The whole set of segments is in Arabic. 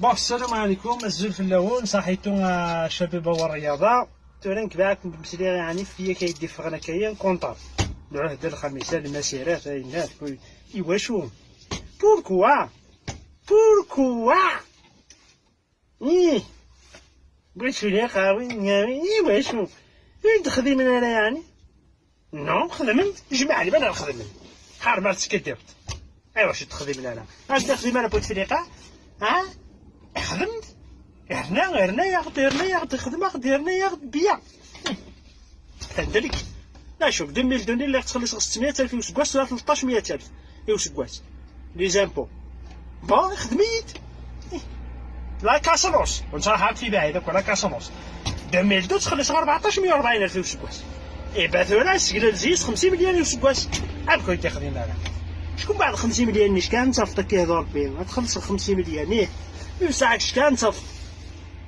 بون السلام عليكم الزول في اللون صحيتو الشبيبه والرياضه تورنك باك بمثلي يعني في كيدي فغنا كاين كونطار العهد الخميس المسيرات الناس يواشو بوركوا بغيت شويه قهوي يواشو وين تخدم انا يعني نو خدمت جمع لي انا خدمت حار مالتك كدير ايوا واش تخدم انا تخدم انا بوتفليقه خدمت غيرنا ياخد خدمه ياخد بيا عندك لا شوف 2000 اللي تخلص 600,000 وسكواش ولا 1300,000 وسكواش لي زامبو بون خدميت لا كاسونوس ونصراحه في باعي داك ولا كاسونوس 2002 تخلص 1440,000 وسكواش بعثوا لنا سكلا الزيز 50 مليون وسكواش عاد كنت تخدم انا شكون بعد 50 مليون نيش كان تصفط كيهضر بين تخلص 50 مليون ساعة شكان تصفط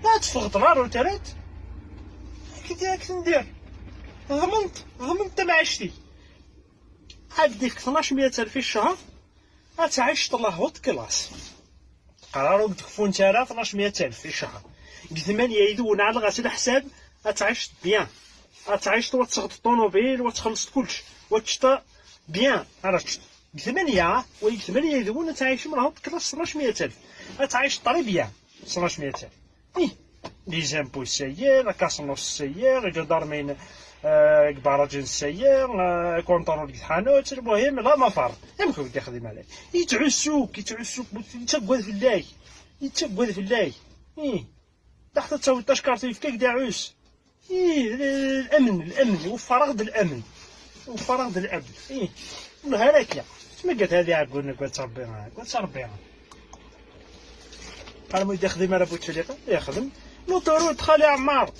لا تفغ ضرار وترات كي ندير ضمنت معيشتي عاد ديك 1200,000 في الشهر غتعيش طلع كلاس قرارو تكفون نتايا 1200,000 في الشهر 8 يدون على غسيل حساب غتعيش بيان غتعيش تاخد الطونوبيل وتخلص كلشي وتشتا بيان عرفت 8 يدون تعيش من هاد كلاس 1200,000 غتعيش طري بيان 1200,000 لي زامبو السيار كاسنوس السيار جدارمين كباراجين السيار كونطرول الحانوت المهم لا مفر يمكن ودي خدم عليه يتعسوك يتقوى في الله تحت تسوي تشكرتي في كيك داعوس الامن وفراغ الامن والهلاكيه ما قالت هذه عقولنا قالت ربي قال مو يخدم على بوتفليقه يخدم لوطوروت خالي عمار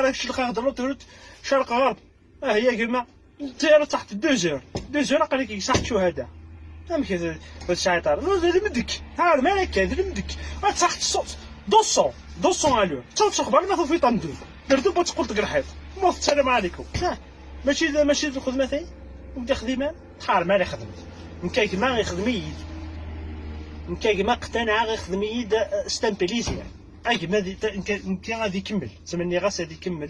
هادشي اللي خاخد لوطوروت شرق غرب هي كيما الطياره تحت 2 زور قال لك صح شهداء كذا الشيطان المدك ها مالك هذا المدك تحت الصوت 200 الو تصوت خبر ما في طندون دردو بتقول تقرحيط موت السلام عليكم ماشي الخدمه تاعي ودي خديمه حار مالي خدمت نكايك ما يخدميد نكايك ما اقتنع غير خدميد ستامبليزيا كيما غادي يكمل زعما غاس غادي يكمل